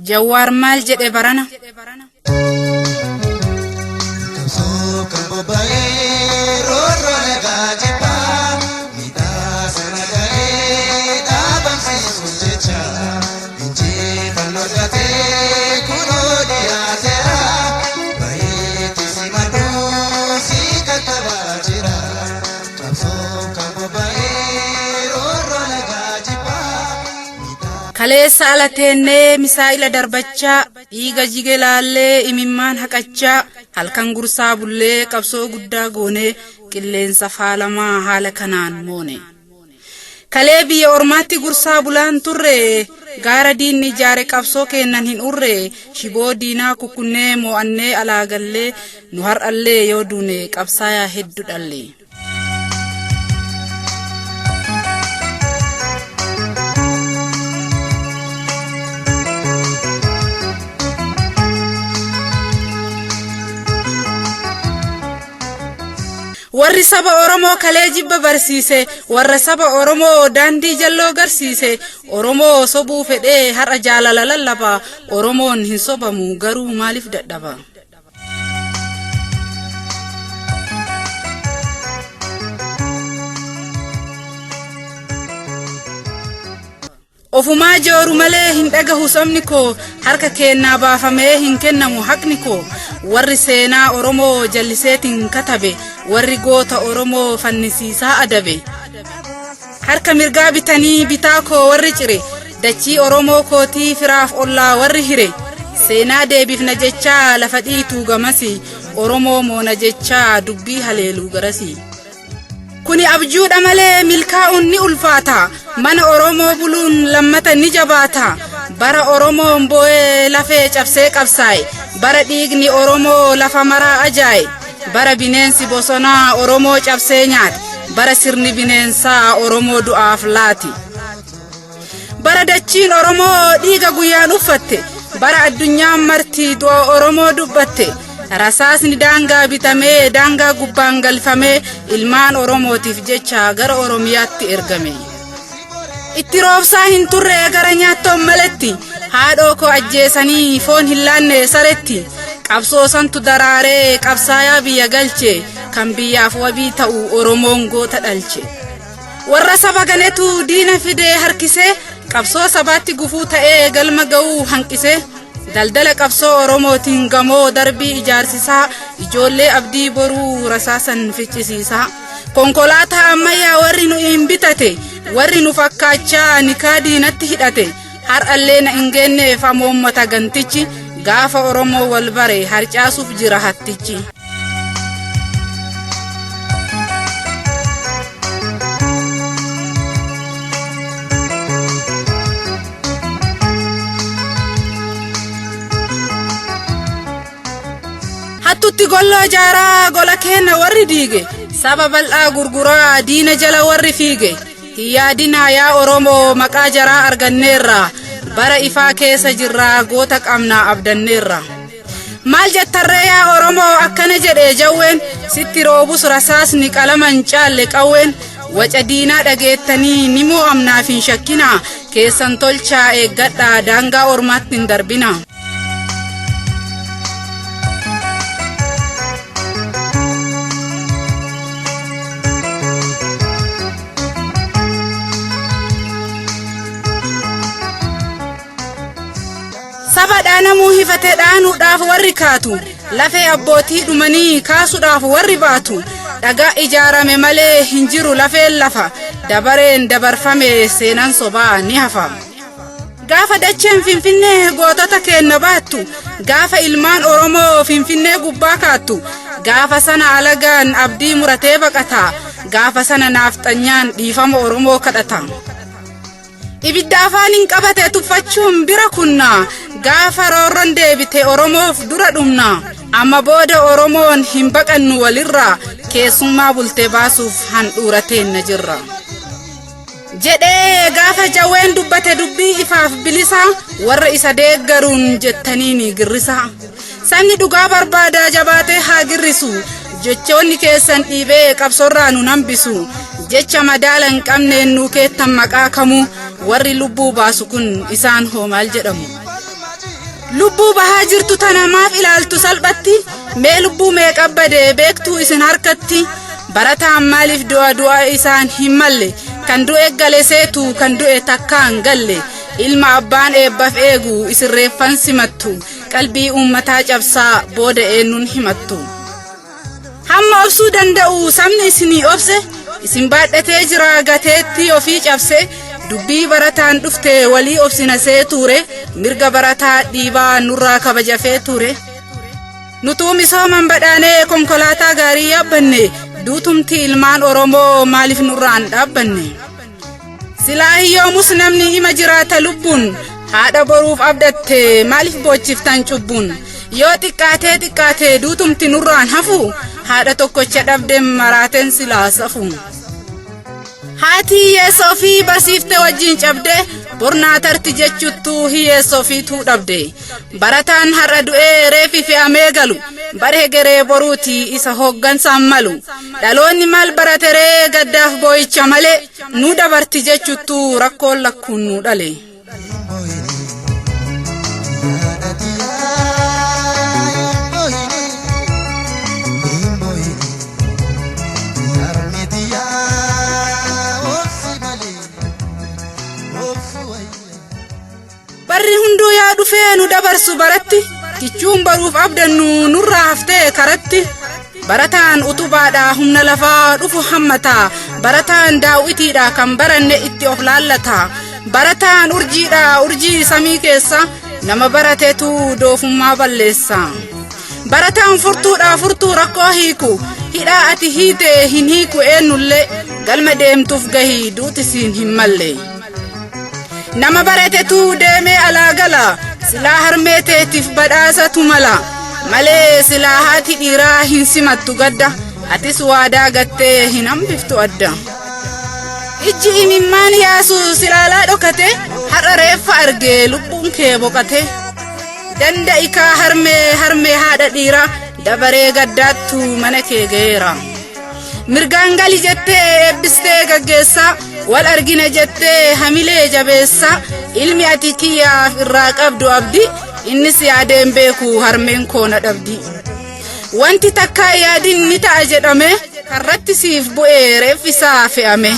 Jawar mal jedhe barana Kale salatenne misaila darbacha dhiiga jigelaale imimmaan haqacha halkan gursaa bulle qabsoo guddaa goone qilleensa faalamaa haala kanaan moone kale biyya ormaatti gursaa bulaan turre gaara diinni jaare qabsoo kennan hin urre shiboo diinaa kukunnee mo'annee alaagalle nu har'allee yoo duune qabsaaya heddu dhalle warri saba oromo kale jibba barsiise warra saba oromo dandi jallo garsiise oromo sobu fedhe har'a jaalala lallaba oromon hin sobamu garuu maalif dadhaba ofuma jooru malee hin dhagahu sabni koo harka kennaa baafamee hin kennamu haqni koo warri seenaa oromo jalliseetiin katabe warri goota oromo fannisiisaa adabe harka mirgaa bitanii bitaa koo warri cire dachii oromo kootii firaaf ollaa warri hire seenaa deebifna jechaa lafa dhiituu gamasi oromo moona jechaa dubbii haleeluu garasi kuni abjuudha malee milkaa'uun ni ulfaata mana oromo buluun lammata ni jabaata bara oromo mboe lafee cabsee qabsaay bara dhiigni oromo lafa maraa ajaay bara bineensi bosonaa oromo cabsee nyaat bara sirni bineensaa oromo du'aaf laati bara dachiin oromo dhiiga guyyaan uffatte bara addunyaan marti du'a oromo dubbatte rasaasni daangaa bitamee daangaa gubbaan galfamee ilmaan oromootiif jecha gara oromiyaatti ergame itti roobsaa hin turre gara nyaattoon maletti haadhoo koo ajjeesanii foon hin laanne saretti qabsoo santu daraaree qabsaayaa biyya galche kan biyyaaf wabii ta'u oromoon goota dhalche warra saba ganetu diina fidee harkise qabsoo sabaatti gufuu ta'ee galma ga'uu hanqise daldala qabsoo oromootiin gamoo darbii ijaarsisaa ijoollee abdii boruu rasaasan ficcisiisaa konkolaataa ammayyaa warri nu hin bitate warri nu fakkaachaa nikaa diinatti hidhate har'allee na hin geenneef amoommata gantichi gaafa oromoo wal bare harcaasuuf jira hattichi hattutti gollo jaaraa gola kenna warri diige saba bal'aa gurguraa diina jala warri fiige hiyaadina yaa oromo maqaa jaraa arganneerra bara ifaa keessa jirraa goota qabnaa abdanneerra maal jettarree yaa oromo akkana jedhee jawween sitti roobus rasaasni qalaman caalle qawween waca diinaa dhageettanii ni mo'amnaaf hin shakkina keessan tolchaa eeggadhaa daangaa ormaatti hin darbina saba dhaanamuu hifatee dhaanuudhaaf warri kaatu lafee abbootii dhumanii kaasuudhaaf warri baatu dhagaa ijaarame malee hin jiru lafeen lafa dabareen dabarfame seenan sobaa ni hafa gaafa dacheen finfinnee gootota kenna baattu gaafa ilmaan oromoo finfinnee gubbaa kaattu gaafa sana alagaan abdii muratee baqata gaafa sana naafxanyaan dhiifama oromoo kadhata ibidda afaanin qabate tuffachuun bira kunna gaafa roorron deebite oromoof dura dhumna amma booda oromoon hin baqannu walirra keessummaa bulte baasuuf handhuurateen na jirra jedhee gaafa jawween dubbate dubbii ifaaf bilisa warra isa deeggaruun jettaniini girrisa sabni dhugaa barbaadaa jabaatee haa girrisu jechoonni keessan dhiibee qabsorraa nu nambisu jecha madaalan qabneen nu keettan maqaa kamu warri lubbuu baasu kun isaan hoo maal jedhamu lubbuu bahaa jirtu tana maaf ilaaltu salphatti mee lubbuu meeqa bade beektuu isin harkatti barataan maaliif du'a isaan hin malle kan du'e gale seetu kan du'e takkaan galle ilma abbaan eebbaaf eegu isin reeffan simattu qalbii ummataa cabsaa booda eenyuun himattu hamma obsuu danda'u sabni isinii obse isin baadhatee jira gateetti ofii cabse dubbii barataan dhufte walii obsina seeture mirga barataa dhiibaa nurraa kabajafee ture nutuu misooman badhaanee konkolaataa gaarii yaabbanne duutumti ilmaan Oromoo maaliif nurraan dhaabbanne silaa hiyyoomus namni ima jiraata lubbuun haadha boruuf abdatte maaliif bochiftan cubbuun yoo xiqqaatee duutumti nurraan hafu haadha tokkocha dhabde maraateen silaa safu haati hiyyeessoo fi barsiifte wajjin cabde bornaa tarti jechuttu hiyyeessoo fi tuu dhabde barataan har'a du'ee reefi fe'amee galu baree geree boruuti isa hoggansaan malu dhaloonni maal barateree gaddaaf boo'icha malee nu dabarti jechuttu rakkoon lakkuun nu dhale. barri hunduu yaa dhufee nu dabarsu baratti kichuun baruuf abdannu nurraa haftee karatti barataan utubaadha humna lafaa dhufu hammataa barataan daawwitiidha kan baranne itti of laallata barataan urjiidha urjii samii keessa nama barateetu doofummaa balleessa barataan furtuudha furtuu rakkoo hiiku hidhaa ati hiite hin hiiku eenyullee galma deemtuuf gahii duutisiin hin malle nama barateetu deemee alaa gala silaa harmeeteetiif badhaasatu mala malee silaa haati dhiiraa hin simattu gadda atis waadaa gattee hin hambiftu adda ijji imimmaan yaasu silaalaa dhokate har'a reeffa argee lubbuun kee boqate danda'i kaa harmee haadha dhiiraa dabaree gaddaattu mana kee geera mirgaan gali jettee eebbistee gaggeessaa wal argina jettee hamilee jabeessa ilmi ati kiyyaaf irraa qabdu abdi innis yaadeen beeku harmeen koona dhabdi wanti takka yaadin ni ta'a jedhame karratti siif bu'ee reeffisaa fe'ame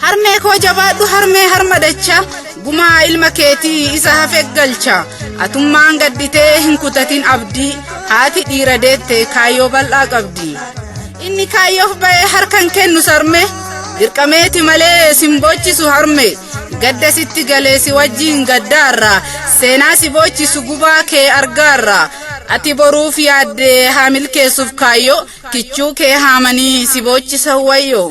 harmee koo jabaadhu harmee harmadacha gumaa ilma keetii isa hafeef galcha atummaan gadditee hin kutatin abdii haati dhiira deette kaayyoo bal'aa qabdi inni kaayyoof ba'ee harkan kennu sarme dirqameeti malee simboochisu harme gadda sitti galee si wajjin gaddaarra seenaa si boochisu gubaa kee argaarra ati boruuf yaaddee haa milkeessuuf kaayyoo kichuu kee haamanii si boochisa wayyoo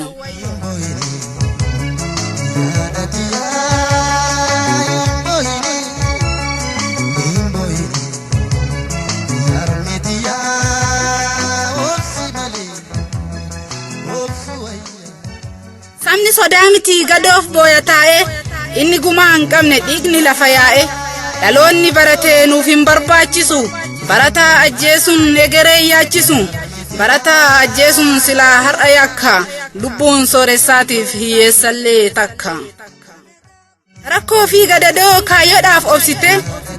samni sodaa miti gadoof booya taa'e inni gumaa hin qabne dhiigni lafa yaa'e dhaloonni baratee nuuf hin barbaachisu barataa ajjeesuun egeree yaachisu barataa ajjeesuun silaa har'a yakka lubbuun sooressaatiif hiyyeessallee takka rakkoo fi gadadoo kaayyoodhaaf obsite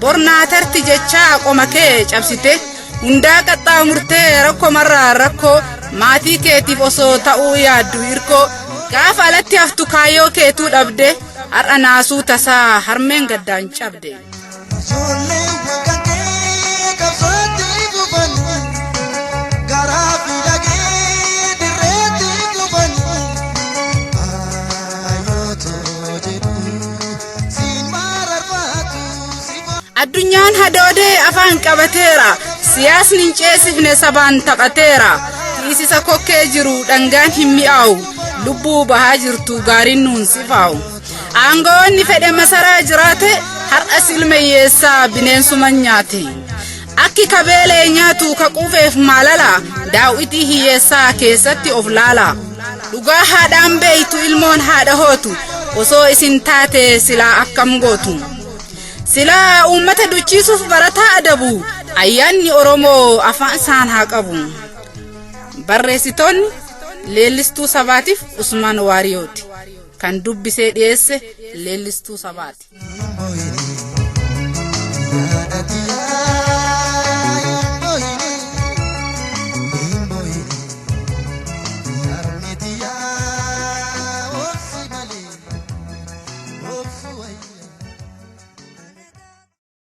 bornaa tarti jechaa qoma kee cabsite hundaa qaxxaamurtee rakkoo marraa rakkoo maatii keetiif osoo ta'uu yaaddu hirkoo gaafa alatti haftu kaayyoo keetuu dhabde har'a naasuu tasaa harmeen gaddaan cabde addunyaan hadoodee afaan qabateera siyaasni hin ceesifne sabaan taphateera hiisisa kokkee jiru dhangaan hin mi'aawu lubbuu bahaa jirtu gaariin nuun sifaa'u aangoonni fedhe masaraa jiraate har'a silmeeyyeessaa bineensuman nyaate akki kabeelee nyaatu ka quufeef maalala daawwitii hiyyeessaa keessatti of laala dhugaa haadhaan beeytu ilmoon haadha hootu osoo isin taate silaa akkam gootu silaa uummata duchisuuf barataa adabu ayyaanni Oromoo afaan isaan haa qabu barreessitoonni leellistuu sabaatiif Usmaan Waariyooti kan dubbisee dhiyeesse leellistuu sabaati.